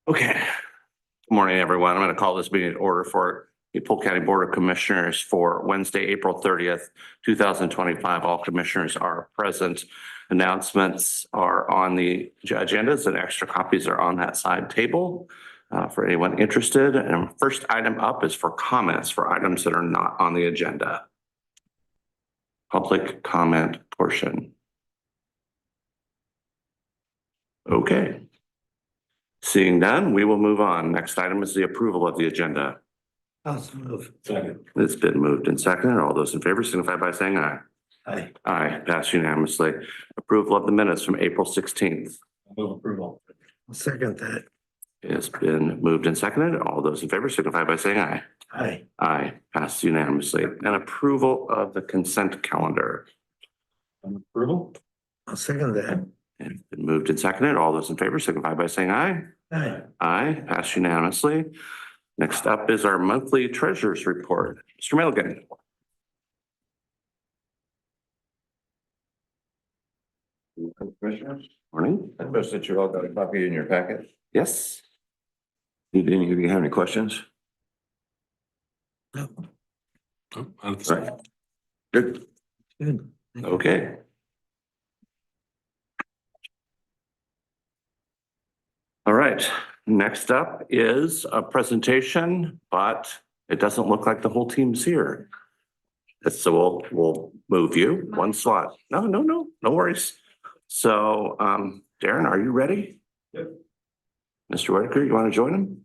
Okay. Good morning, everyone. I'm going to call this meeting to order for the Polk County Board of Commissioners for Wednesday, April 30th, 2025. All commissioners are present. Announcements are on the agendas and extra copies are on that side table for anyone interested. And first item up is for comments for items that are not on the agenda. Public comment portion. Okay. Seeing none, we will move on. Next item is the approval of the agenda. Second. It's been moved and seconded. All those in favor signify by saying aye. Aye. Aye, passed unanimously. Approval of the minutes from April 16th. Move approval. I'll second that. It's been moved and seconded. All those in favor signify by saying aye. Aye. Aye, passed unanimously. And approval of the consent calendar. Approval. I'll second that. It's been moved and seconded. All those in favor signify by saying aye. Aye. Aye, passed unanimously. Next up is our monthly treasurer's report. Mr. Milligan. Commissioners, Morning. I noticed that you all got a copy in your packet. Yes. Did any of you have any questions? No. Right. Good. Good. Okay. All right, next up is a presentation, but it doesn't look like the whole team's here. So we'll move you one slot. No worries. So Darren, are you ready? Yep. Mr. Whitaker, you want to join him?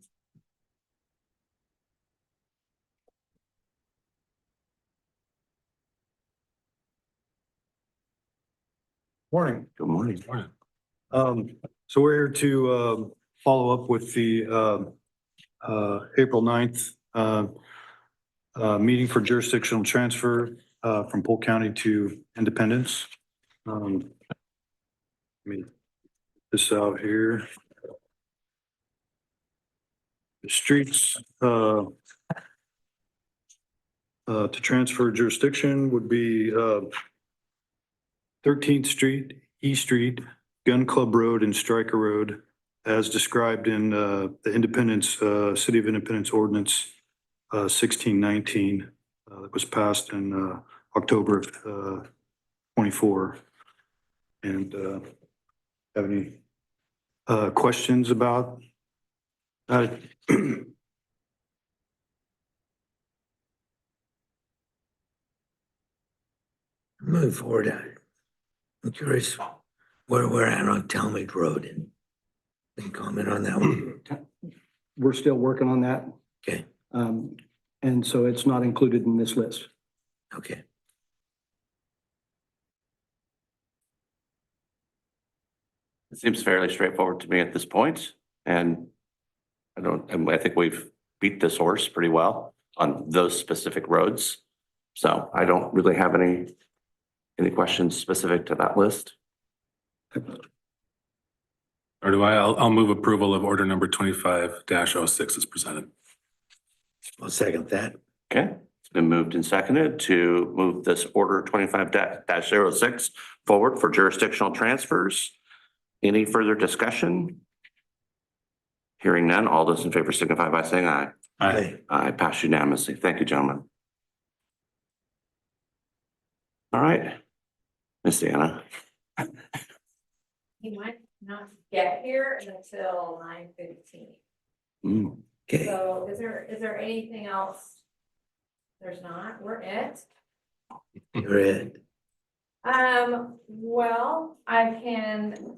Morning. Good morning. So we're here to follow up with the April 9th meeting for jurisdictional transfer from Polk County to Independence. Let me get this out here. The streets to transfer jurisdiction would be 13th Street, E Street, Gun Club Road and Stryker Road as described in the Independence, City of Independence Ordinance 1619 that was passed in October of 24. And have any questions about Move forward. I'm curious where we're at on Talmadge Road and comment on that one. We're still working on that. Okay. And so it's not included in this list. Okay. It seems fairly straightforward to me at this point, and I think we've beat this horse pretty well on those specific roads. So I don't really have any questions specific to that list. Or do I? I'll move approval of order number 25-06 as presented. I'll second that. Okay, it's been moved and seconded to move this order 25-06 forward for jurisdictional transfers. Any further discussion? Hearing none, all those in favor signify by saying aye. Aye. Aye, pass unanimously. Thank you, gentlemen. All right, Miss Anna. He might not get here until 9:15. Okay. So is there anything else? There's not, we're it. You're it. Well, I can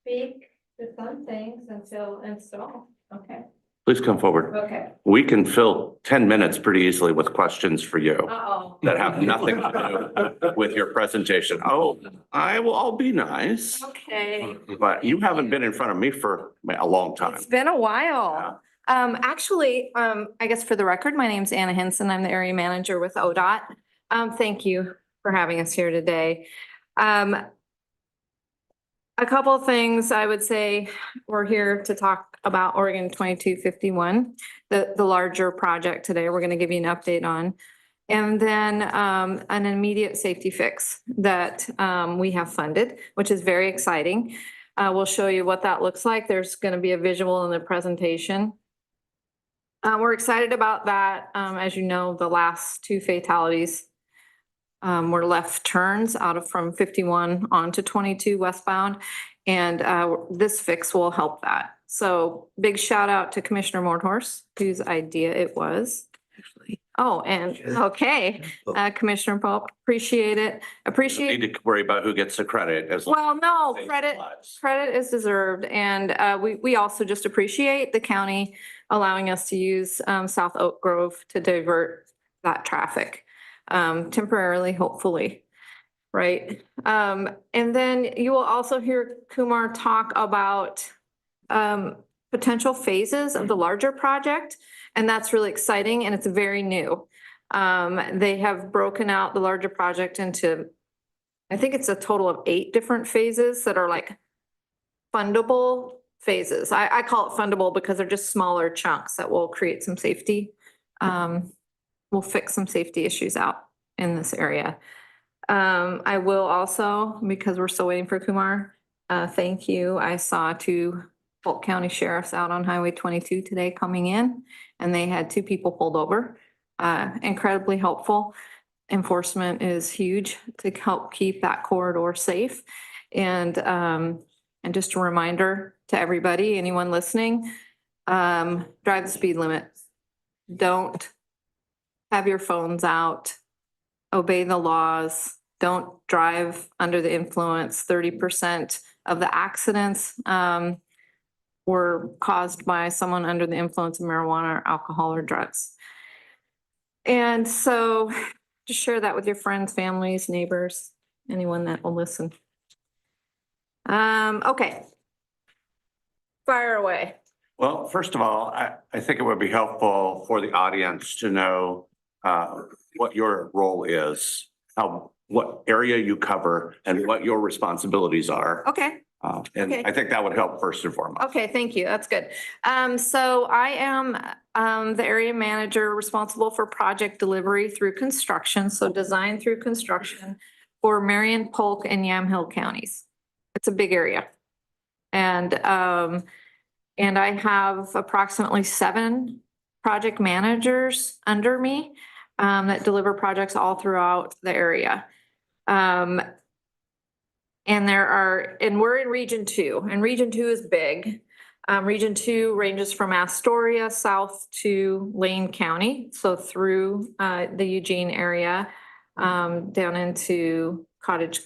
speak to some things until install. Okay, Please come forward. okay. We can fill 10 minutes pretty easily with questions for you Uh-oh. that have nothing to do with your presentation. Oh, I'll be nice, Okay. but you haven't been in front of me for a long time. It's been a while. Actually, I guess for the record, my name's Anna Henson. I'm the area manager with ODOT. Thank you for having us here today. A couple of things I would say, we're here to talk about Oregon 2251, the larger project today. We're going to give you an update on. And then an immediate safety fix that we have funded, which is very exciting. We'll show you what that looks like. There's going to be a visual in the presentation. We're excited about that. As you know, the last two fatalities were left turns from 51 onto 22 westbound. And this fix will help that. So big shout out to Commissioner Mordhorse, whose idea it was. Actually, Oh, and okay, Commissioner Polk, appreciate it. Need Appreciate, to worry about who gets the credit as. well, no, Saves credit. lives. Credit is deserved, and we also just appreciate the county allowing us to use South Oak Grove to divert that traffic temporarily, hopefully. Right. And then you will also hear Kumar talk about potential phases of the larger project, and that's really exciting and it's very new. They have broken out the larger project into, I think it's a total of 8 different phases that are like fundable phases. I call it fundable because they're just smaller chunks that will create some safety. We'll fix some safety issues out in this area. I will also, because we're still waiting for Kumar, thank you. I saw 2 Polk County sheriffs out on Highway 22 today coming in, and they had 2 people pulled over. Incredibly helpful. Enforcement is huge to help keep that corridor safe. And just a reminder to everybody, anyone listening, drive the speed limit. Don't have your phones out. Obey the laws. Don't drive under the influence. 30% of the accidents were caused by someone under the influence of marijuana or alcohol or drugs. And so just share that with your friends, families, neighbors, anyone that will listen. Okay. Fire away. Well, first of all, I think it would be helpful for the audience to know what your role is, what area you cover and what your responsibilities are. Okay. And Okay. I think that would help first and foremost. Okay, thank you. That's good. So I am the area manager responsible for project delivery through construction, so design through construction for Marion, Polk, and Yamhill counties. It's a big area. And I have approximately 7 project managers under me that deliver projects all throughout the area. And we're in Region 2, and Region 2 is big. Region 2 ranges from Astoria south to Lane County, so through the Eugene area, down into Cottage.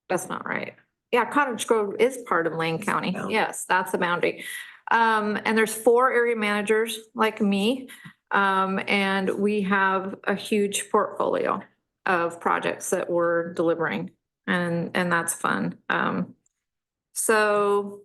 That's not right. Yeah, Cottage Grove is part of Lane County. Yeah. Yes, that's the boundary. And there's 4 area managers like me. And we have a huge portfolio of projects that we're delivering, and that's fun. So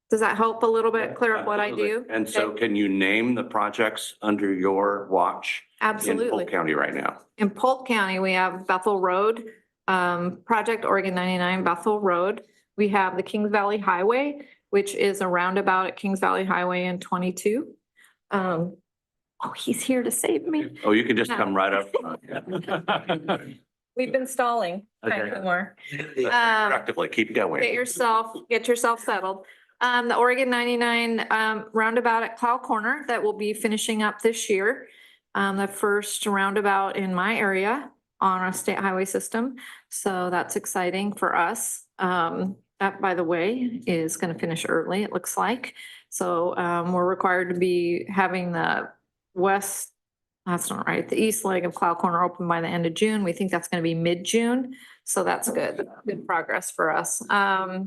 does that help a little bit clear up what I do? And so Okay. can you name the projects under your watch in Absolutely. Polk County right now? In Polk County, we have Bethel Road, Project Oregon 99 Bethel Road. We have the Kings Valley Highway, which is a roundabout at Kings Valley Highway and 22. Oh, he's here to save me. Oh, you can just No. come right up front. We've been stalling. Okay. More. Productively, keep Get going. yourself settled. The Oregon 99 roundabout at Cloud Corner that will be finishing up this year. The first roundabout in my area on our state highway system. So that's exciting for us. That, by the way, is going to finish early, it looks like. So we're required to be having the that's not right, the east leg of Cloud Corner open by the end of June. We think that's going to be mid-June. So that's good. Good progress for us. Let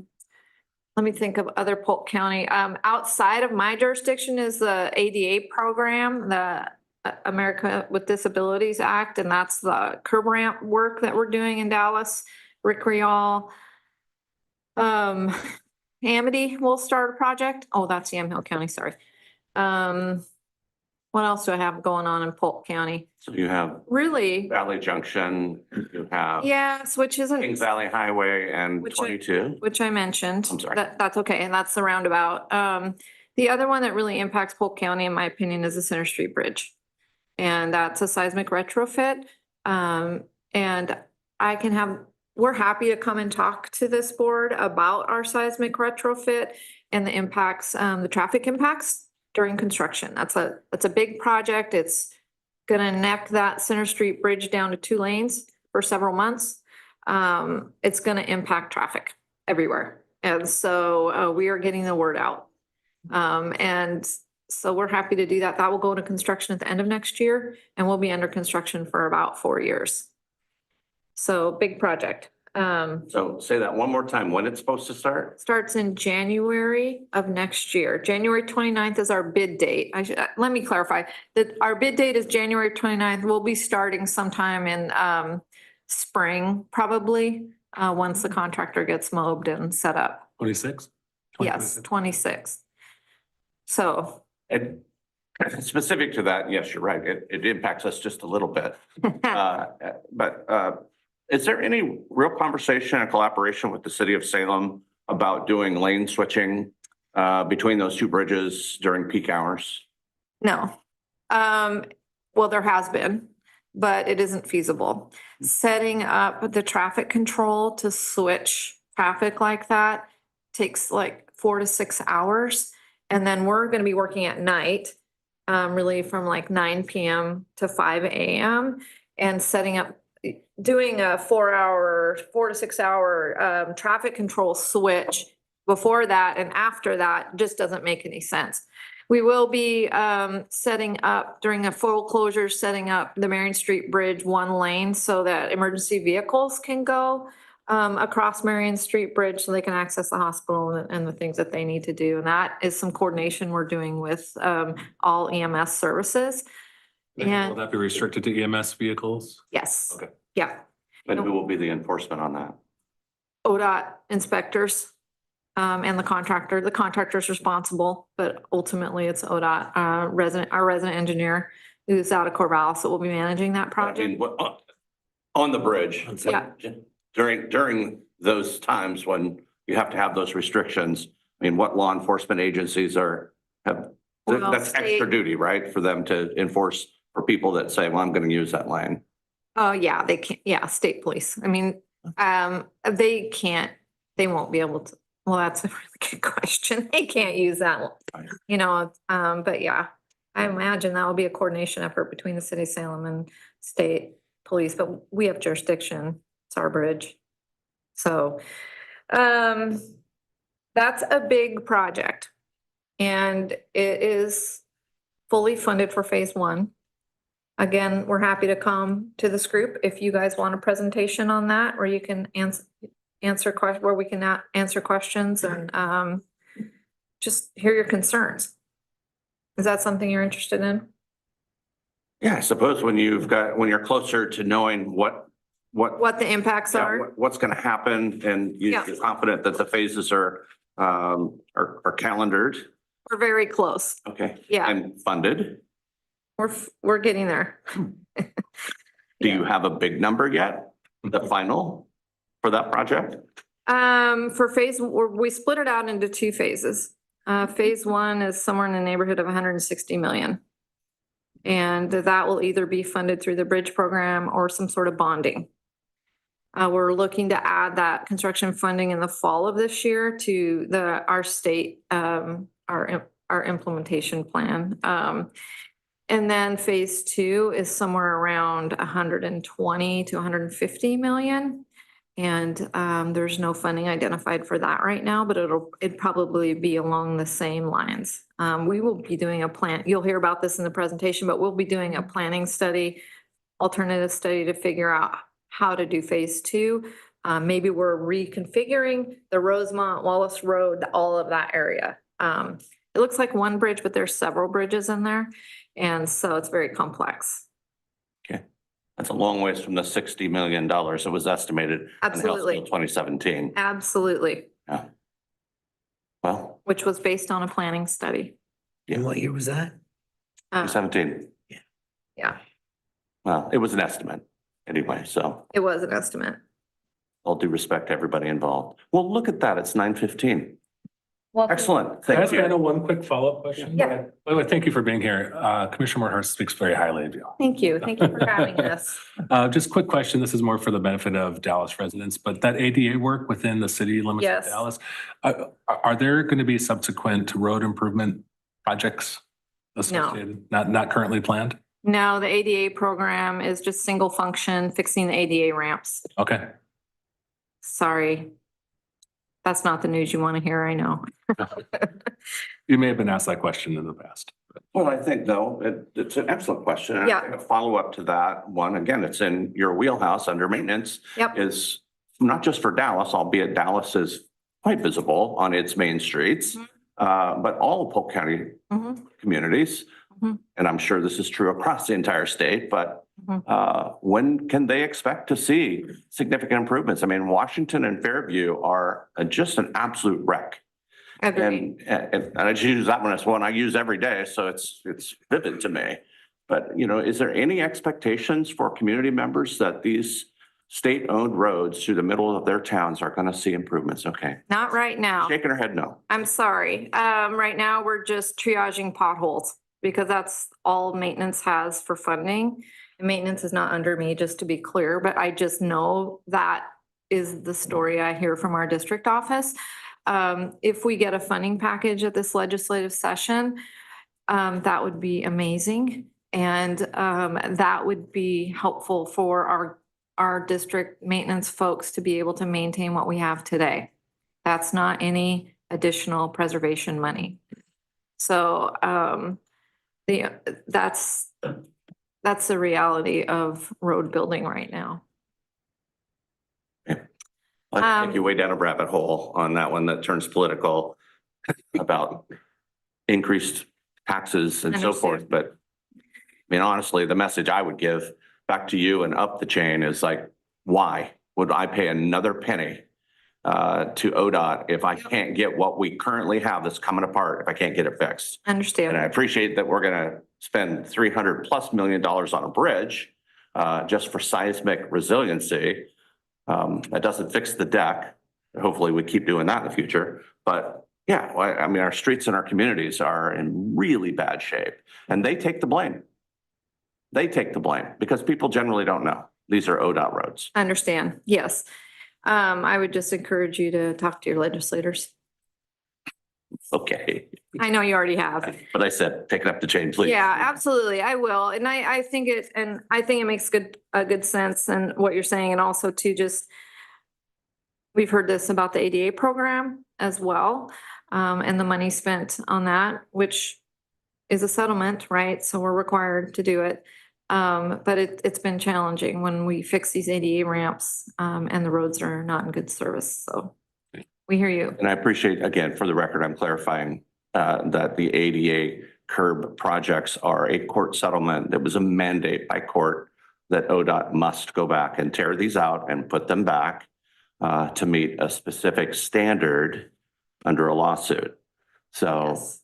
me think of other Polk County. Outside of my jurisdiction is the ADA program, the America with Disabilities Act, and that's the curb ramp work that we're doing in Dallas. Rick Rial. Amity will start a project. Oh, that's Yamhill County, sorry. What else do I have going on in Polk County? So you have Really? Valley Junction, you have Yes, which Kings isn't, Valley Highway and Which 22. which I mentioned. I'm sorry. That's okay, and that's the roundabout. The other one that really impacts Polk County, in my opinion, is the Center Street Bridge. And that's a seismic retrofit. And I can have we're happy to come and talk to this board about our seismic retrofit and the impacts, the traffic impacts during construction. That's a big project. It's gonna neck that Center Street Bridge down to 2 lanes for several months. It's gonna impact traffic everywhere. And so, we are getting the word out. And so we're happy to do that. That will go into construction at the end of next year and we'll be under construction for about 4 years. So big project. So say that one more time, when it's supposed to start? Starts in January of next year. January 29th is our bid date. Let me clarify that our bid date is January 29th. We'll be starting sometime in spring, probably, once the contractor gets mobbed and set up. 26? Yes, 26. So. And specific to that, yes, you're right. It impacts us just a little bit. But is there any real conversation and collaboration with the city of Salem about doing lane switching between those 2 bridges during peak hours? No. Well, there has been, but it isn't feasible. Setting up the traffic control to switch traffic like that takes like 4 to 6 hours. And then we're gonna be working at night, really from like 9 PM to 5 AM and setting up, doing a 4 to 6 hour traffic control switch before that and after that just doesn't make any sense. We will be setting up during a full closure, setting up the Marion Street Bridge 1 lane so that emergency vehicles can go across Marion Street Bridge so they can access the hospital and the things that they need to do. And that is some coordination we're doing with all EMS services. Will And that be restricted to EMS vehicles? yes. Okay. Yeah. And who will be the enforcement on that? ODOT inspectors and the contractor. The contractor's responsible, but ultimately it's ODOT, our resident engineer who's out of Corvallis that will be managing that I project. mean, on the bridge? Yeah. During those times when you have to have those restrictions, I mean, what law enforcement agencies have, Well, that's extra state- duty, right? For them to enforce for people that say, well, I'm gonna use that lane. Oh, yeah, they can't, yeah, state police. I mean, they can't, they won't be able to, well, that's a really good question. They can't use that, you know, but yeah. I imagine that will be a coordination effort between the city of Salem and state police, but we have jurisdiction. It's our bridge. So, that's a big project. And it is fully funded for phase 1. Again, we're happy to come to this group if you guys want a presentation on that, where you can answer where we can answer questions and just hear your concerns. Is that something you're interested in? Yeah, I suppose when you're closer to knowing what What the impacts yeah, are? what's gonna happen and Yeah. you're confident that the phases are calendared, We're very close. okay? Yeah. And funded. We're getting there. Do you have a big number yet? The final for that project? For we split it out into 2 phases. Phase 1 is somewhere in the neighborhood of 160 million. And that will either be funded through the bridge program or some sort of bonding. We're looking to add that construction funding in the fall of this year to our state, our implementation plan. And then phase 2 is somewhere around 120 to 150 million. And there's no funding identified for that right now, but it'd probably be along the same lines. We will be doing a plan. You'll hear about this in the presentation, but we'll be doing a planning study, alternative study to figure out how to do phase 2. Maybe we're reconfiguring the Rosemont, Wallace Road, all of that area. It looks like one bridge, but there's several bridges in there. And so it's very complex. Okay, that's a long ways from the $60 million that was estimated. In House Absolutely. Bill 2017. Absolutely. Yeah. Well, Which was based on a planning study. And what year was that? 2017. Yeah, Well, it was an estimate anyway, so it was an estimate. all due respect to everybody involved. Well, look at that. It's 9:15. Excellent. Can I Thank ask you. one quick follow-up question? Yeah. By the way, thank you for being here. Commissioner Moorhurst speaks very highly of you. Thank you. Thank you for having us. Just quick question. This is more for the benefit of Dallas residents, but that ADA work within the city limits of Yes. Dallas, are there going to be subsequent road improvement projects associated? Not currently planned? No, the ADA program is just single function, fixing the ADA ramps. Okay. Sorry. That's not the news you want to hear, I know. You may have been asked that question in the past. Well, I think no, it's an excellent question. And I Yeah. think a follow-up to that one, again, it's in your wheelhouse under maintenance. Yep. Is not just for Dallas, albeit Dallas is quite visible on its main streets, but all of Polk County Mhm. communities. Mhm. And I'm sure this is true across the entire state, but Mhm. when can they expect to see significant improvements? I mean, Washington and Fairview are just an absolute wreck. Agreed. And I just use that one as one I use every day, so it's vivid to me. But, you know, is there any expectations for community members that these state-owned roads through the middle of their towns are gonna see improvements? Okay. Not right now. Shaking her head no. I'm sorry. Right now, we're just triaging potholes because that's all maintenance has for funding. And maintenance is not under me, just to be clear, but I just know that is the story I hear from our district office. If we get a funding package at this legislative session, that would be amazing. And that would be helpful for our district maintenance folks to be able to maintain what we have today. That's not any additional preservation money. So that's the reality of road building right now. I'll take you way down a rabbit hole on that one that turns political about increased taxes and so Understood. forth. But I mean, honestly, the message I would give back to you and up the chain is like, why would I pay another penny to ODOT if I can't get what we currently have that's coming apart, if I can't get it fixed? And I Understand. appreciate that we're gonna spend $300+ million on a bridge just for seismic resiliency. That doesn't fix the deck. Hopefully we keep doing that in the future. But yeah, I mean, our streets and our communities are in really bad shape and they take the blame. They take the blame because people generally don't know. These are ODOT roads. Understand. Yes. I would just encourage you to talk to your legislators. Okay. I know you already have. But I said, take it up the chain, please. Yeah, absolutely. I will. And I think it makes a good sense and what you're saying. And also to just, we've heard this about the ADA program as well. And the money spent on that, which is a settlement, right? So we're required to do it. But it's been challenging when we fix these ADA ramps, and the roads are not in good service. So we hear you. And I appreciate, again, for the record, I'm clarifying that the ADA curb projects are a court settlement. There was a mandate by court that ODOT must go back and tear these out and put them back to meet a specific standard under a lawsuit. So Yes.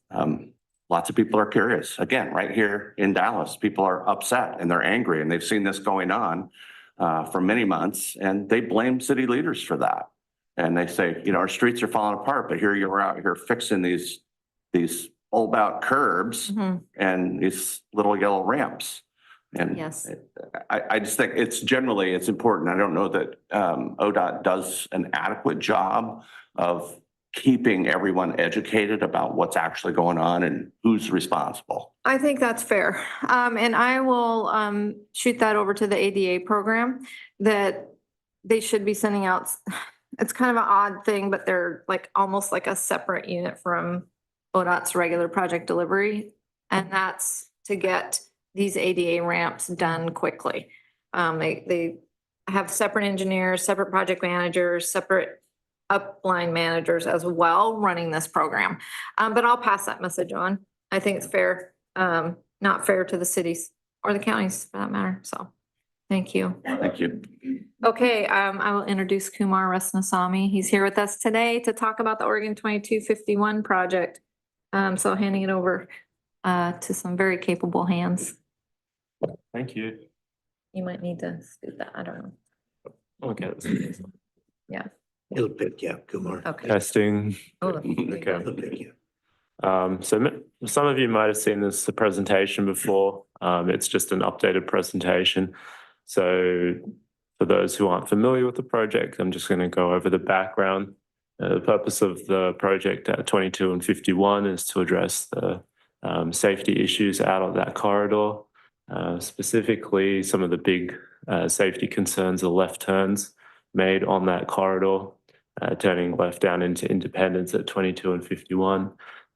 lots of people are curious. Again, right here in Dallas, people are upset and they're angry and they've seen this going on for many months and they blame city leaders for that. And they say, you know, our streets are falling apart, but here you're out here fixing these old out curbs Mhm. and these little yellow ramps. And Yes. I just think it's important. I don't know that ODOT does an adequate job of keeping everyone educated about what's actually going on and who's responsible. I think that's fair. And I will shoot that over to the ADA program that they should be sending out. It's kind of an odd thing, but they're like almost like a separate unit from ODOT's regular project delivery. And that's to get these ADA ramps done quickly. They have separate engineers, separate project managers, separate upline managers as well running this program. But I'll pass that message on. I think it's fair, not fair to the cities or the counties for that matter. So thank you. Thank you. Okay, I will introduce Kumar Rasnasamy. He's here with us today to talk about the Oregon 2251 project. So handing it over to some very capable hands. Thank you. You might need to scoot that, I don't know. Okay. Yeah. It'll pick you up, Kumar. Okay. Testing. Oh, there you Okay. go. It'll pick you up. Some of you might have seen this presentation before. It's just an updated presentation. So for those who aren't familiar with the project, I'm just going to go over the background. The purpose of the project at 22 and 51 is to address the safety issues out of that corridor. Specifically, some of the big safety concerns are left turns made on that corridor, turning left down into Independence at 22 and 51.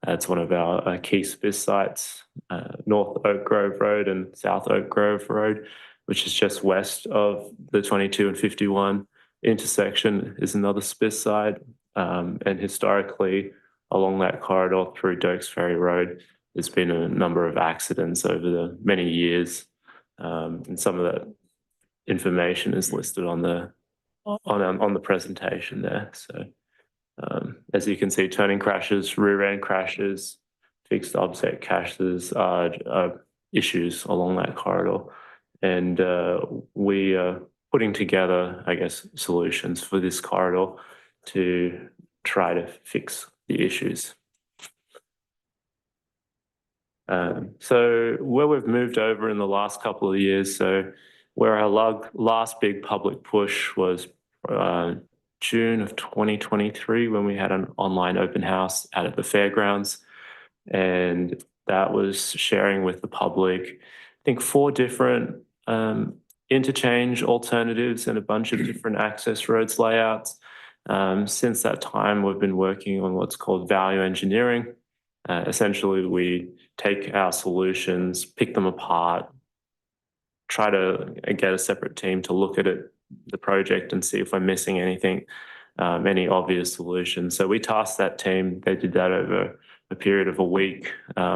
It's one of our key SPIS sites, North Oak Grove Road and South Oak Grove Road, which is just west of the 22 and 51 intersection, is another SPIS site. And historically, along that corridor through Dokes Ferry Road, there's been a number of accidents over the many years. And some of that information is listed on the presentation there. So as you can see, turning crashes, rear end crashes, fixed object crashes are issues along that corridor. And we are putting together, I guess, solutions for this corridor to try to fix the issues. So where we've moved over in the last couple of years, so where our last big public push was June of 2023, when we had an online open house out at the fairgrounds. And that was sharing with the public, I think, 4 different interchange alternatives and a bunch of different access roads layouts. Since that time, we've been working on what's called value engineering. Essentially, we take our solutions, pick them apart, try to get a separate team to look at it, the project, and see if we're missing anything, any obvious solutions. So we tasked that team. They did that over a period of a week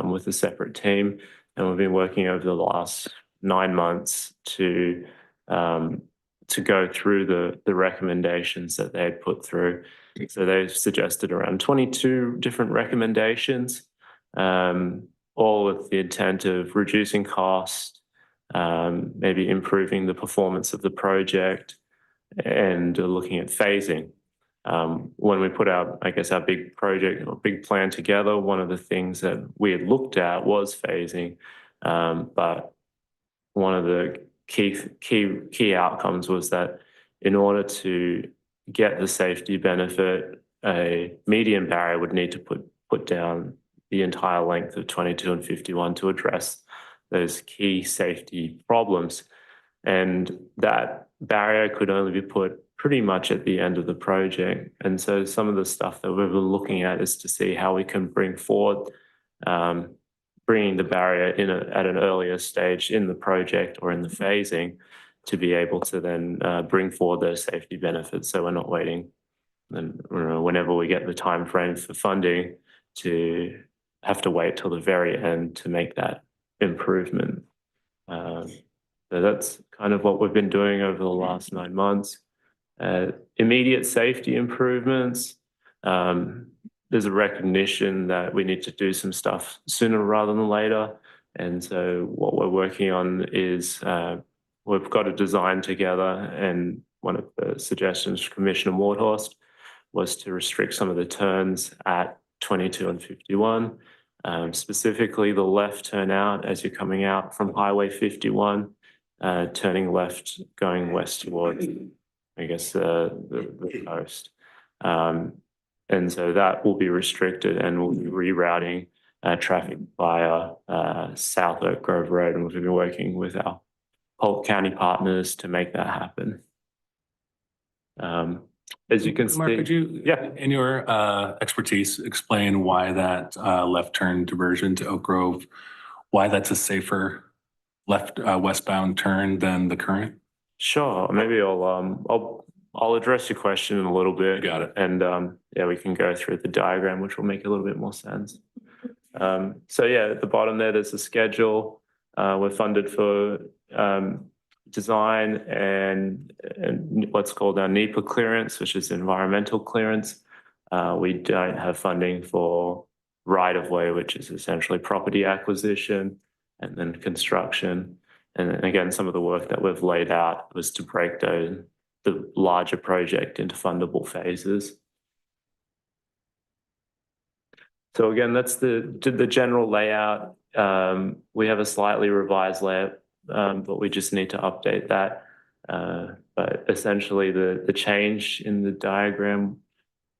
with a separate team. And we've been working over the last 9 months to go through the recommendations that they had put through. So they've suggested around 22 different recommendations, all with the intent of reducing cost, maybe improving the performance of the project, and looking at phasing. When we put our big project or big plan together, one of the things that we had looked at was phasing, but one of the key outcomes was that in order to get the safety benefit, a median barrier would need to put down the entire length of 22 and 51 to address those key safety problems. And that barrier could only be put pretty much at the end of the project. And so some of the stuff that we've been looking at is to see how we can bring forward, bringing the barrier in at an earlier stage in the project or in the phasing to be able to then bring forward those safety benefits. So we're not waiting, and whenever we get the time frame for funding, to have to wait till the very end to make that improvement. So that's kind of what we've been doing over the last 9 months. Immediate safety improvements. There's a recognition that we need to do some stuff sooner rather than later. And so what we're working on is we've got a design together, and one of the suggestions from Commissioner Wardhorst was to restrict some of the turns at 22 and 51, specifically the left turn out as you're coming out from Highway 51, turning left going west towards, I guess, the coast. And so that will be restricted, and we'll be rerouting traffic via South Oak Grove Road, and we've been working with our Polk County partners to make that happen. As you can see, Mark, could you, in your expertise, explain why that left turn diversion to Oak Grove, why that's a safer westbound turn than the current? Sure. Maybe I'll address your question in a little bit. Got it. And we can go through the diagram, which will make a little bit more sense. So at the bottom there's a schedule. We're funded for design and what's called our NEPA clearance, which is environmental clearance. We don't have funding for right-of-way, which is essentially property acquisition and then construction. And again, some of the work that we've laid out was to break the larger project into fundable phases. So again, that's the general layout. We have a slightly revised layout, but we just need to update that. But essentially the change in the diagram,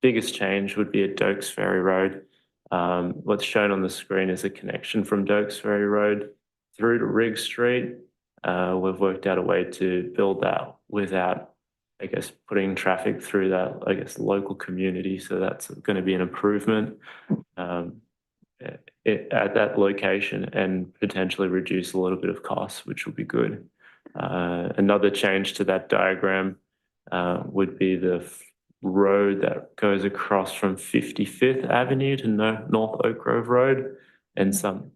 biggest change would be at Dokes Ferry Road. What's shown on the screen is a connection from Dokes Ferry Road through to Rigg Street. We've worked out a way to build that without, I guess, putting traffic through that, I guess, local community. So that's going to be an improvement at that location and potentially reduce a little bit of costs, which will be good. Another change to that diagram would be the road that goes across from 55th Avenue to North Oak Grove Road and some.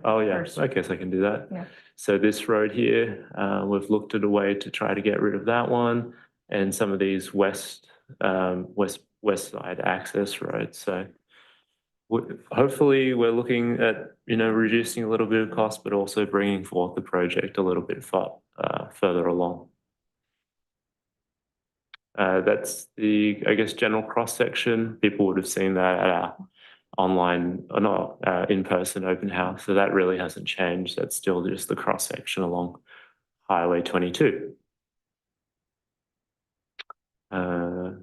Oh yeah, I guess I can do that. Yeah. So this road here, we've looked at a way to try to get rid of that one and some of these west side access roads. So hopefully we're looking at, reducing a little bit of cost, but also bringing forth the project a little bit further along. That's the, I guess, general cross section. People would have seen that at our online or not in-person open house. So that really hasn't changed. That's still just the cross section along Highway 22.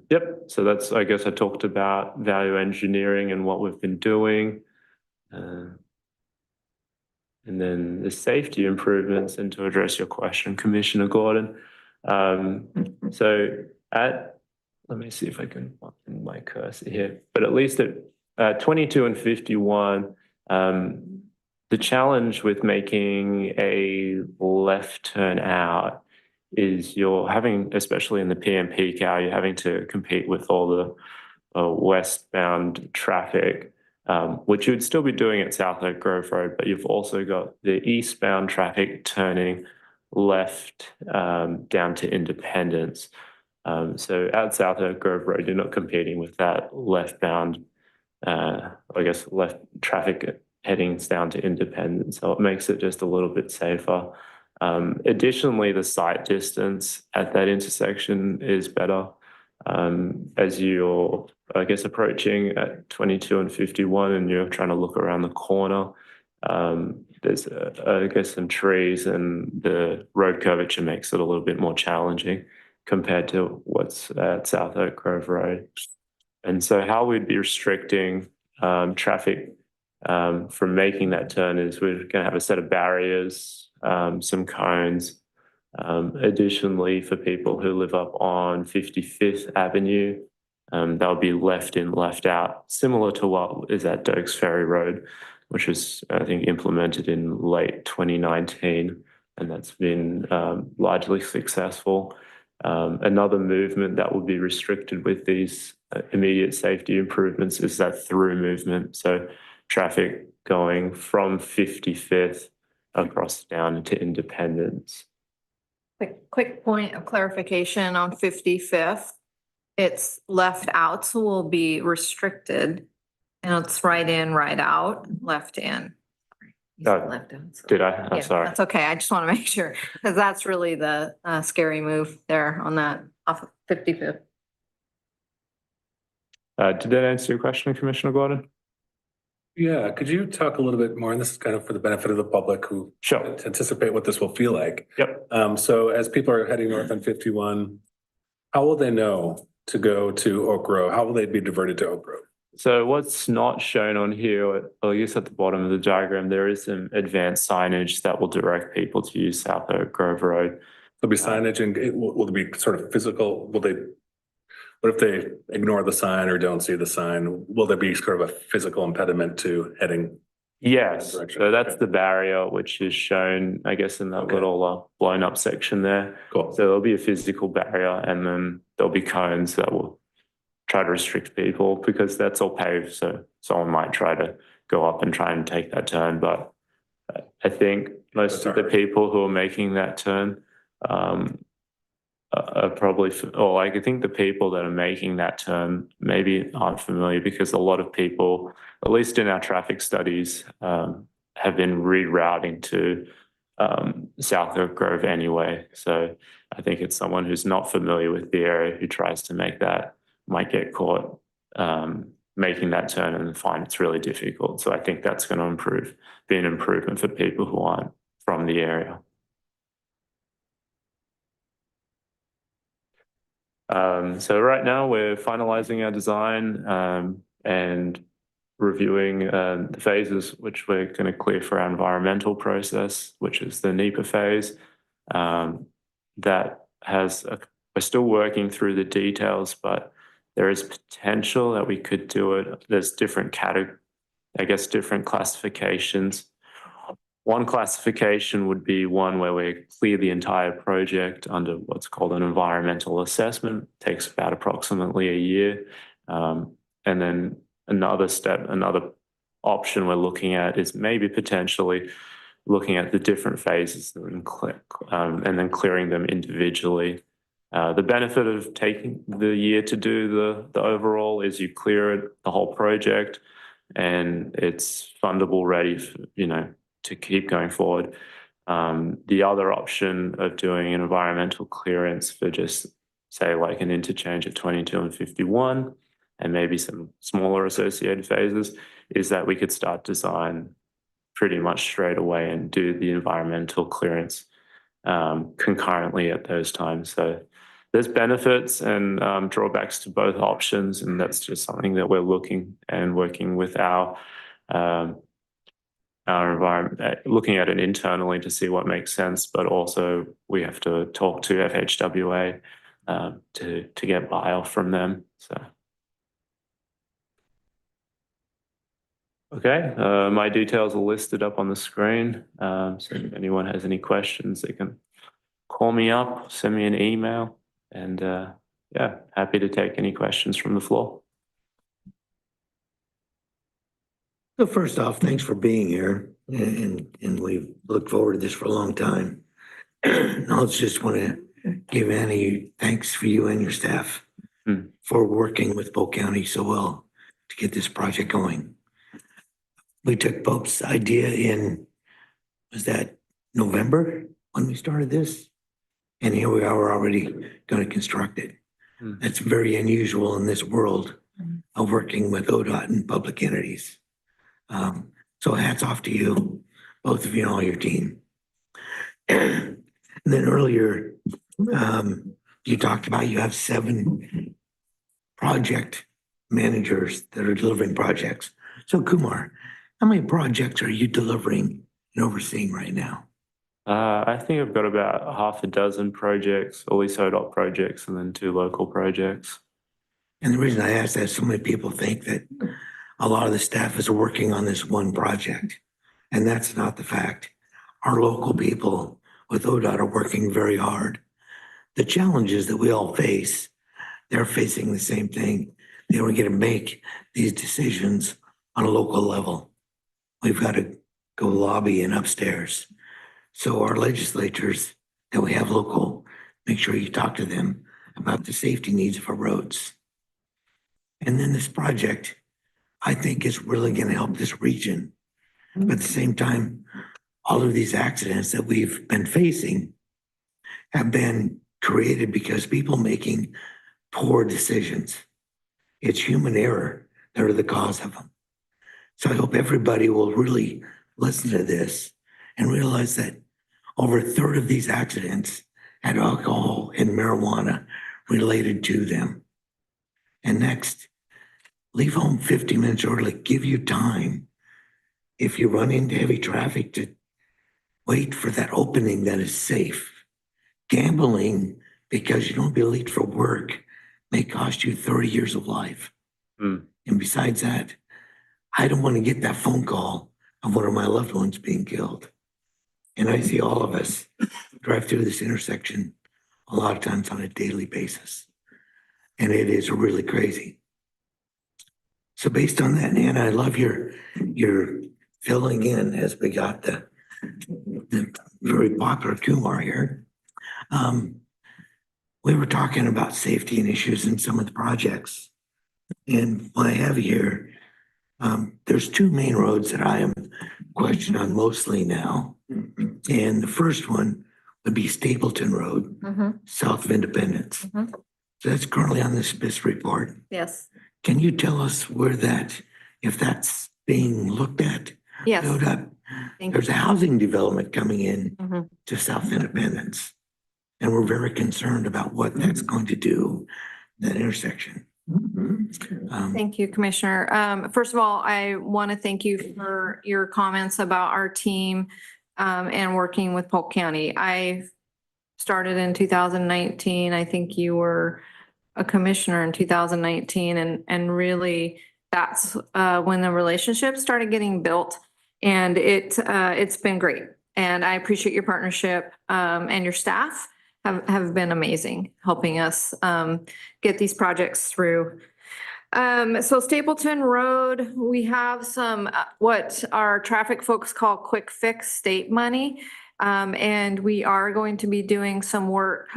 Yep. So that's, I guess I talked about value engineering and what we've been doing. And then the safety improvements, and to address your question, Commissioner Gordon. So let me see if I can put in my cursor here, but at least at 22 and 51, the challenge with making a left turn out is you're having, especially in the PM peak hour, you're having to compete with all the westbound traffic, which you'd still be doing at South Oak Grove Road, but you've also got the eastbound traffic turning left down to Independence. So at South Oak Grove Road, you're not competing with that left-bound, I guess, left traffic heading down to Independence. So it makes it just a little bit safer. Additionally, the sight distance at that intersection is better. As you're, I guess, approaching at 22 and 51 and you're trying to look around the corner, there's, I guess, some trees and the road curvature makes it a little bit more challenging compared to what's at South Oak Grove Road. And so how we'd be restricting traffic from making that turn is we're going to have a set of barriers, some cones. Additionally, for people who live up on 55th Avenue, they'll be left in, left out, similar to what is at Dokes Ferry Road, which was, I think, implemented in late 2019, and that's been largely successful. Another movement that will be restricted with these immediate safety improvements is that through movement. So traffic going from 55th across down into Independence. Quick point of clarification on 55th. It's left out, so will be restricted. And it's right in, right out, left in. Left out. So- Did I? I'm Yeah, sorry. That's okay. I just want to make sure, because that's really the scary move there on that off of 55th. Did that answer your question, Commissioner Gordon? Yeah, could you talk a little bit more, and this is kind of for the benefit of the public who Sure. anticipate what this will feel like. Yep. So as people are heading north on 51, how will they know to go to Oak Grove? How will they be diverted to Oak Grove? So what's not shown on here, or I guess at the bottom of the diagram, there is some advanced signage that will direct people to use South Oak Grove Road. There'll be signage, and will there be sort of physical, what if they ignore the sign or don't see the sign? Will there be sort of a physical impediment to heading? Yes, Direction. so that's Okay. the barrier, which is shown, I guess, in that Okay. little blown up section there. Cool. So there'll be a physical barrier, and then there'll be cones that will try to restrict people because that's all paved. So someone might try to go up and try and take that turn. But I think most of the people who are making that turn are probably, or I think the people that are making that turn maybe aren't familiar, because a lot of people, at least in our traffic studies, have been rerouting to South Oak Grove anyway. So I think it's someone who's not familiar with the area who tries to make that might get caught making that turn and find it's really difficult. So I think that's going to be an improvement for people who aren't from the area. So right now we're finalizing our design and reviewing the phases which we're going to clear for our environmental process, which is the NEPA phase. We're still working through the details, but there is potential that we could do it. There's different different classifications. One classification would be one where we clear the entire project under what's called an environmental assessment. It takes about approximately a year. And then another option we're looking at is maybe potentially looking at the different phases and then clearing them individually. The benefit of taking the year to do the overall is you clear the whole project and it's fundable, ready for, to keep going forward. The other option of doing an environmental clearance for just say like an interchange at 22 and 51 and maybe some smaller associated phases is that we could start design pretty much straight away and do the environmental clearance concurrently at those times. So there's benefits and drawbacks to both options, and that's just something that we're looking and working with our environment, looking at it internally to see what makes sense, but also we have to talk to FHWA to get buy-off from them. So. Okay, my details are listed up on the screen. So if anyone has any questions, they can call me up, send me an email, and yeah, happy to take any questions from the floor. So first off, thanks for being here, and we've looked forward to this for a long time. I also just want to give Annie thanks for you and your staff for working with Polk County so well to get this project going. We took Polk's idea was that November when we started this? And here we are, we're already going to construct it. That's very unusual in this world of working with ODOT and public entities. So hats off to you, both of you and all your team. And then earlier, you talked about you have 7 project managers that are delivering projects. So Kumar, how many projects are you delivering and overseeing right now? I think I've got about half a dozen projects, all these ODOT projects, and then 2 local projects. And the reason I ask that, so many people think that a lot of the staff is working on this one project, and that's not the fact. Our local people with ODOT are working very hard. The challenges that we all face, they're facing the same thing. They were going to make these decisions on a local level. We've got to go lobby and upstairs. So our legislators that we have local, make sure you talk to them about the safety needs of our roads. And then this project, I think, is really going to help this region. But at the same time, all of these accidents that we've been facing have been created because people making poor decisions. It's human error that are the cause of them. So I hope everybody will really listen to this and realize that over a third of these accidents had alcohol and marijuana related to them. And next, leave home 50 minutes early. Give you time, if you run into heavy traffic, to wait for that opening that is safe. Gambling because you don't be late for work may cost you 30 years of life. And besides that, I don't want to get that phone call of one of my loved ones being killed. And I see all of us drive through this intersection a lot of times on a daily basis. And it is really crazy. So based on that, Anna, I love your filling in as we got the very popular Kumar here. We were talking about safety and issues in some of the projects. And what I have here, there's 2 main roads that I am questioning on mostly now. And the first one would be Stapleton Road, south of Independence. Mhm. So that's currently on the SPIS report. Yes, Can you tell us where that, if that's being looked at? yes. ODOT? Thank There's a housing development coming in Mhm. to South Independence. And we're very concerned about what that's going to do, that intersection. Thank you, Commissioner. First of all, I want to thank you for your comments about our team and working with Polk County. I started in 2019. I think you were a commissioner in 2019, and really that's when the relationship started getting built, and it's been great. And I appreciate your partnership and your staff have been amazing helping us get these projects through. So Stapleton Road, we have some, what our traffic folks call quick fix state money. And we are going to be doing some work,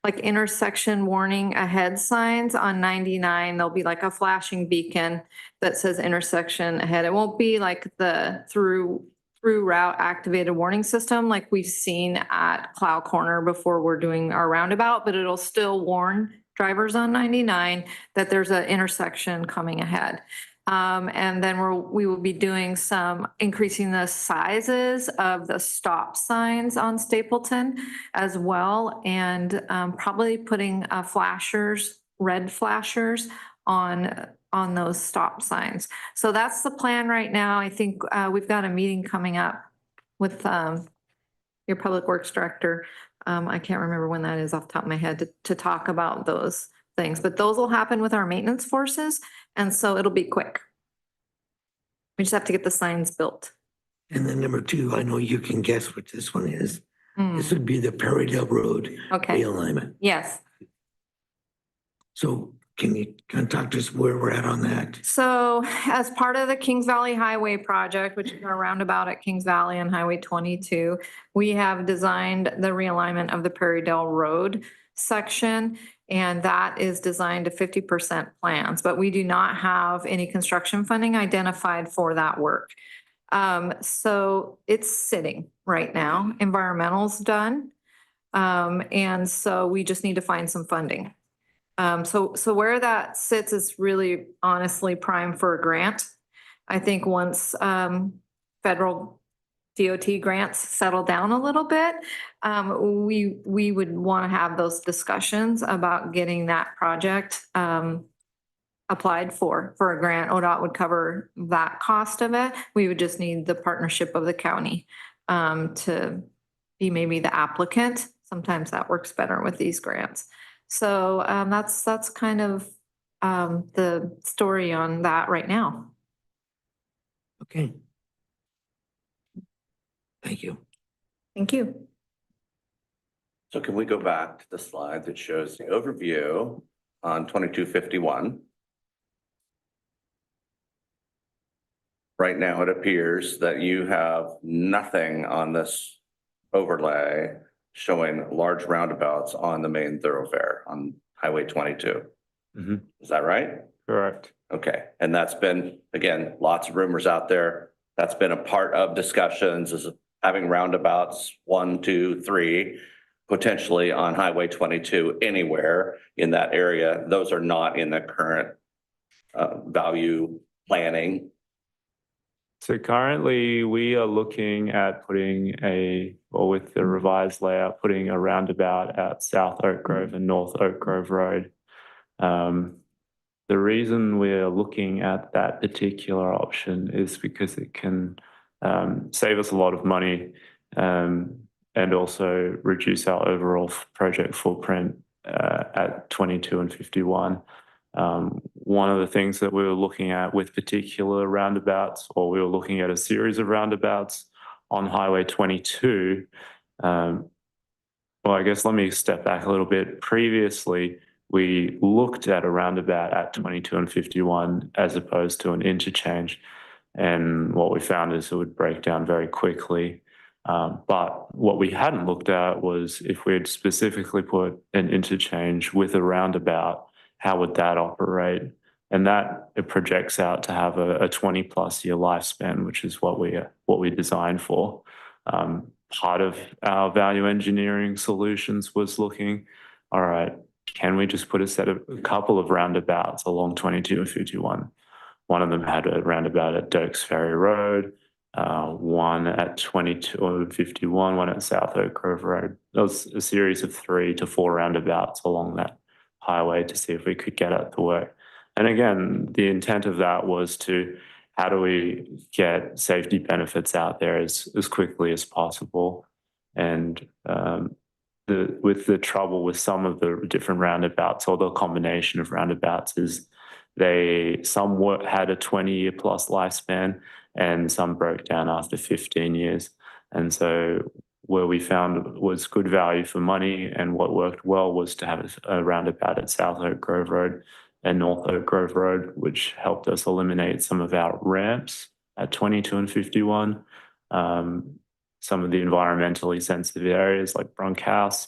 like intersection warning ahead signs on 99. There'll be like a flashing beacon that says intersection ahead. It won't be like the through route activated warning system like we've seen at Plow Corner before we're doing our roundabout, but it'll still warn drivers on 99 that there's an intersection coming ahead. And then we will be doing some increasing the sizes of the stop signs on Stapleton as well, and probably putting flashers, red flashers on those stop signs. So that's the plan right now. I think we've got a meeting coming up with your Public Works Director. I can't remember when that is off the top of my head to talk about those things, but those will happen with our maintenance forces. And so it'll be quick. We just have to get the signs built. And then number two, I know you can guess what this one is. This would be the Perrydale Road Okay, realignment. yes. So can you kind of talk to us where we're at on that? So as part of the Kings Valley Highway project, which is our roundabout at Kings Valley and Highway 22, we have designed the realignment of the Perrydale Road section. And that is designed to 50% plans, but we do not have any construction funding identified for that work. So it's sitting right now. Environmental's done. And so we just need to find some funding. So where that sits is really honestly prime for a grant. I think once federal DOT grants settle down a little bit, we would want to have those discussions about getting that project applied for a grant. ODOT would cover that cost of it. We would just need the partnership of the county to be maybe the applicant. Sometimes that works better with these grants. So that's kind of the story on that right now. Okay. Thank you. Thank you. So can we go back to the slide that shows the overview on 2251? Right now, it appears that you have nothing on this overlay showing large roundabouts on the main thoroughfare on Highway 22. Mhm. Is that right? Correct. Okay, and that's been, again, lots of rumors out there. That's been a part of discussions, is having roundabouts 1, 2, 3, potentially on Highway 22 anywhere in that area. Those are not in the current value planning. So currently we are looking at putting with the revised layout, putting a roundabout at South Oak Grove and North Oak Grove Road. The reason we're looking at that particular option is because it can save us a lot of money and also reduce our overall project footprint at 22 and 51. One of the things that we were looking at with particular roundabouts, or we were looking at a series of roundabouts on Highway 22. Well, I guess let me step back a little bit. Previously, we looked at a roundabout at 22 and 51 as opposed to an interchange. And what we found is it would break down very quickly. But what we hadn't looked at was if we had specifically put an interchange with a roundabout, how would that operate? And that it projects out to have a 20+ year lifespan, which is what we designed for. part of our value engineering solutions was looking, all right, can we just put a couple of roundabouts along 22 and 51? One of them had a roundabout at Dirks Ferry Road, one at 22 and 51, one at South Oak Grove Road. There was a series of 3 to 4 roundabouts along that highway to see if we could get it to work. And again, the intent of that was to, how do we get safety benefits out there as quickly as possible? And with the trouble with some of the different roundabouts, or the combination of roundabouts, is some had a 20-year plus lifespan and some broke down after 15 years. And so where we found was good value for money and what worked well was to have a roundabout at South Oak Grove Road and North Oak Grove Road, which helped us eliminate some of our ramps at 22 and 51. Some of the environmentally sensitive areas like Brunk House,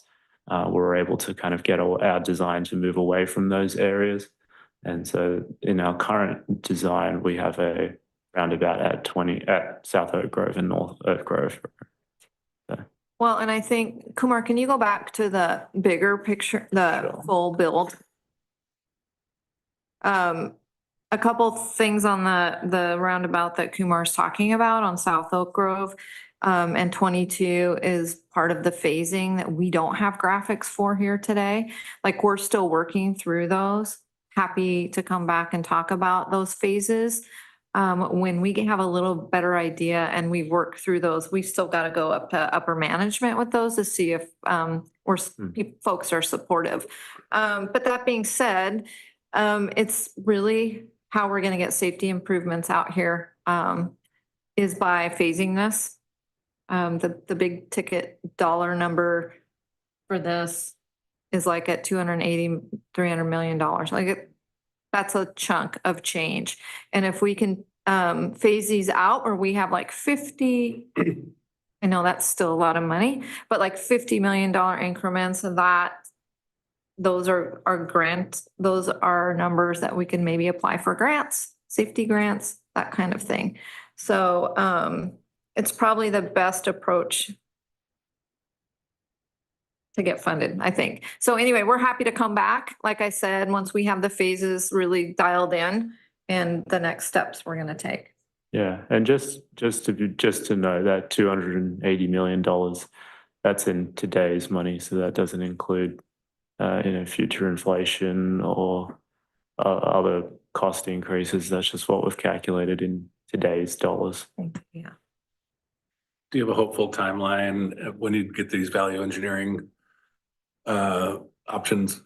we were able to kind of get our design to move away from those areas. And so in our current design, we have a roundabout at South Oak Grove and North Oak Grove. Well, and I think, Kumar, can you go back to the bigger picture, the full build? A couple things on the roundabout that Kumar's talking about on South Oak Grove, and 22 is part of the phasing that we don't have graphics for here today. Like, we're still working through those. Happy to come back and talk about those phases. When we have a little better idea and we work through those, we've still got to go up to upper management with those to see if folks are supportive. But that being said, it's really how we're going to get safety improvements out here, is by phasing this. The big ticket dollar number for this is like at $280-300 million. Like, that's a chunk of change. And if we can phase these out, or we have like 50, I know that's still a lot of money, but like $50 million increments of that, those are grants. Those are numbers that we can maybe apply for grants, safety grants, that kind of thing. So it's probably the best approach to get funded, I think. So anyway, we're happy to come back, like I said, once we have the phases really dialed in and the next steps we're going to take. Yeah, and just to know that $280 million, that's in today's money, so that doesn't include future inflation or other cost increases. That's just what we've calculated in today's dollars. Yeah. Do you have a hopeful timeline when you get these value engineering options?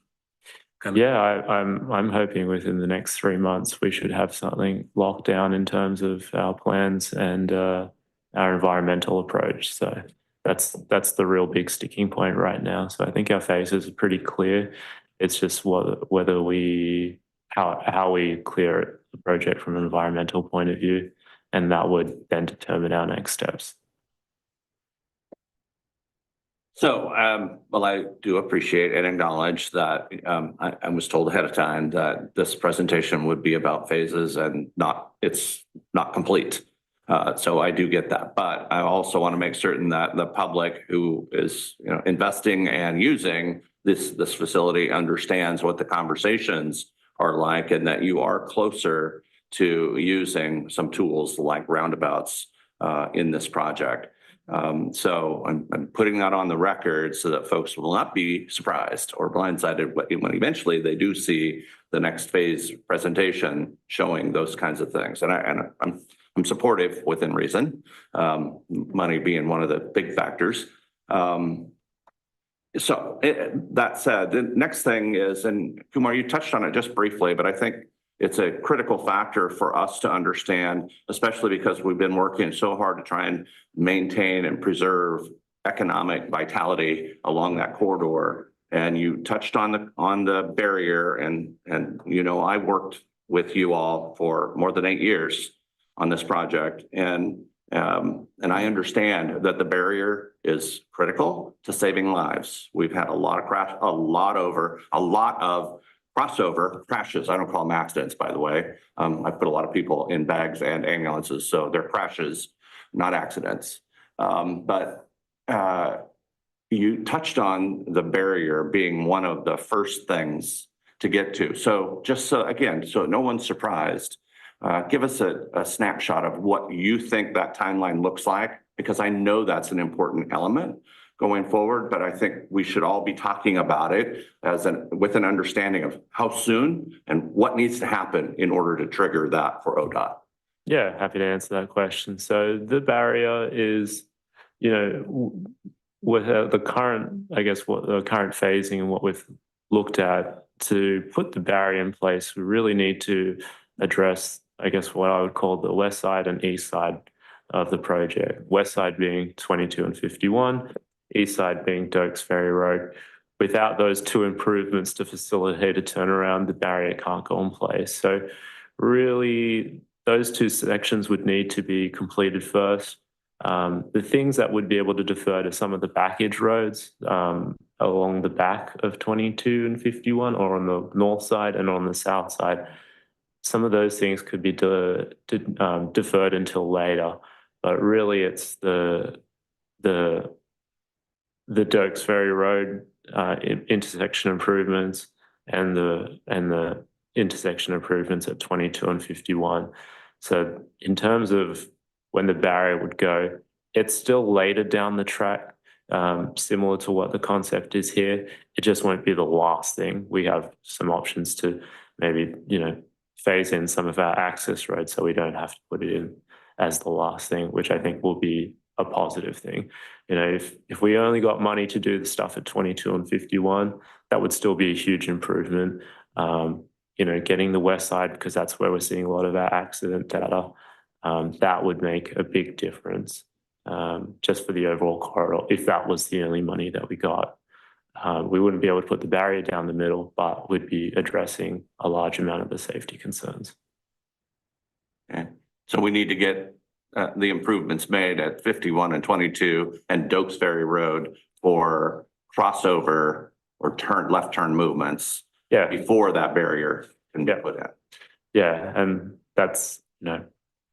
Yeah, I'm hoping within the next 3 months we should have something locked down in terms of our plans and our environmental approach. So that's the real big sticking point right now. So I think our phases are pretty clear. It's just whether how we clear the project from an environmental point of view, and that would then determine our next steps. So, well, I do appreciate and acknowledge that I was told ahead of time that this presentation would be about phases and it's not complete. So I do get that, but I also want to make certain that the public who is investing and using this facility understands what the conversations are like, and that you are closer to using some tools like roundabouts in this project. So I'm putting that on the record so that folks will not be surprised or blindsided when eventually they do see the next phase presentation showing those kinds of things. And I'm supportive within reason, money being one of the big factors. So that said, the next thing is, and Kumar, you touched on it just briefly, but I think it's a critical factor for us to understand, especially because we've been working so hard to try and maintain and preserve economic vitality along that corridor. And you touched on the barrier, and I worked with you all for more than 8 years on this project, and I understand that the barrier is critical to saving lives. We've had a lot of crossover crashes. I don't call them accidents, by the way. I put a lot of people in bags and ambulances, so they're crashes, not accidents. But you touched on the barrier being one of the first things to get to. So just so, again, so no one's surprised, give us a snapshot of what you think that timeline looks like, because I know that's an important element going forward, but I think we should all be talking about it with an understanding of how soon and what needs to happen in order to trigger that for ODOT. Yeah, happy to answer that question. So the barrier is, with the current, I guess, what the current phasing and what we've looked at to put the barrier in place, we really need to address, I guess, what I would call the west side and east side of the project. West side being 22 and 51, east side being Dokes Ferry Road. Without those two improvements to facilitate a turnaround, the barrier can't go in place. So really, those two sections would need to be completed first. The things that would be able to defer to some of the backage roads along the back of 22 and 51, or on the north side and on the south side, some of those things could be deferred until later. But really, it's the Dokes Ferry Road intersection improvements and the intersection improvements at 22 and 51. So in terms of when the barrier would go, it's still later down the track, similar to what the concept is here. It just won't be the last thing. We have some options to maybe, phase in some of our access roads so we don't have to put it in as the last thing, which I think will be a positive thing. If we only got money to do the stuff at 22 and 51, that would still be a huge improvement. Getting the west side, because that's where we're seeing a lot of our accident data, that would make a big difference just for the overall corridor. If that was the only money that we got, we wouldn't be able to put the barrier down the middle, but we'd be addressing a large amount of the safety concerns. Okay. So we need to get the improvements made at 51 and 22 and Dokes Ferry Road for crossover or left turn movements. Yeah. Before that barrier can be put in. Yeah, and that's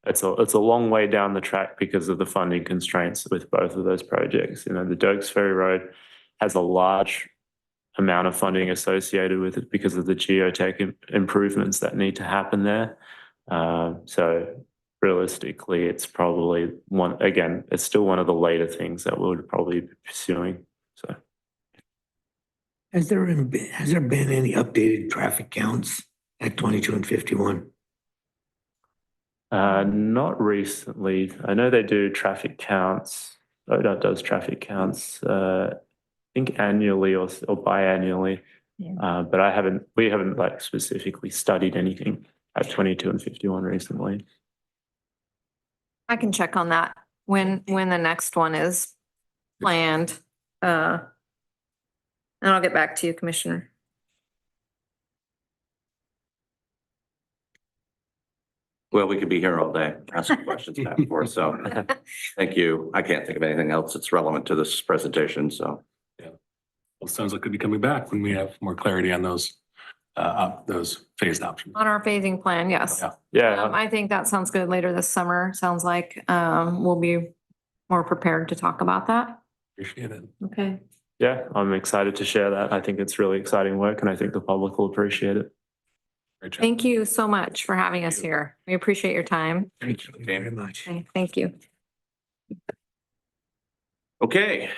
it's a long way down the track because of the funding constraints with both of those projects. The Dokes Ferry Road has a large amount of funding associated with it because of the geotech improvements that need to happen there. So realistically, it's probably it's still one of the later things that we would probably be pursuing. So. Has there been any updated traffic counts at 22 and 51? Not recently. I know they do traffic counts. ODOT does traffic counts, I think annually or biannually. Yeah. But we haven't like specifically studied anything at 22 and 51 recently. I can check on that when the next one is planned. And I'll get back to you, Commissioner. Well, we could be here all day asking questions back and forth, so thank you. I can't think of anything else that's relevant to this presentation, so. Yeah. Well, it sounds like we'll be coming back when we have more clarity on those phased options. On our phasing plan, yes. Yeah. I think that sounds good later this summer. Sounds like we'll be more prepared to talk about that. Appreciate it. Okay. Yeah, I'm excited to share that. I think it's really exciting work and I think the public will appreciate it. Great job. Thank you so much for having us here. We appreciate your time. Thank you very much. Okay, thank you. Okay,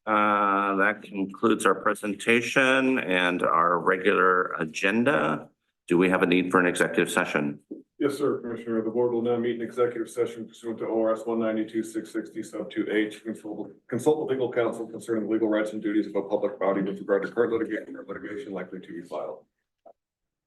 that concludes our presentation and our regular agenda. Do we have a need for an executive session? Yes, sir, Commissioner. The board will now meet in executive session pursuant to ORS 192-660 sub 2H. Consult with legal counsel concerning the legal rights and duties of a public body with regard to current litigation or litigation likely to be filed.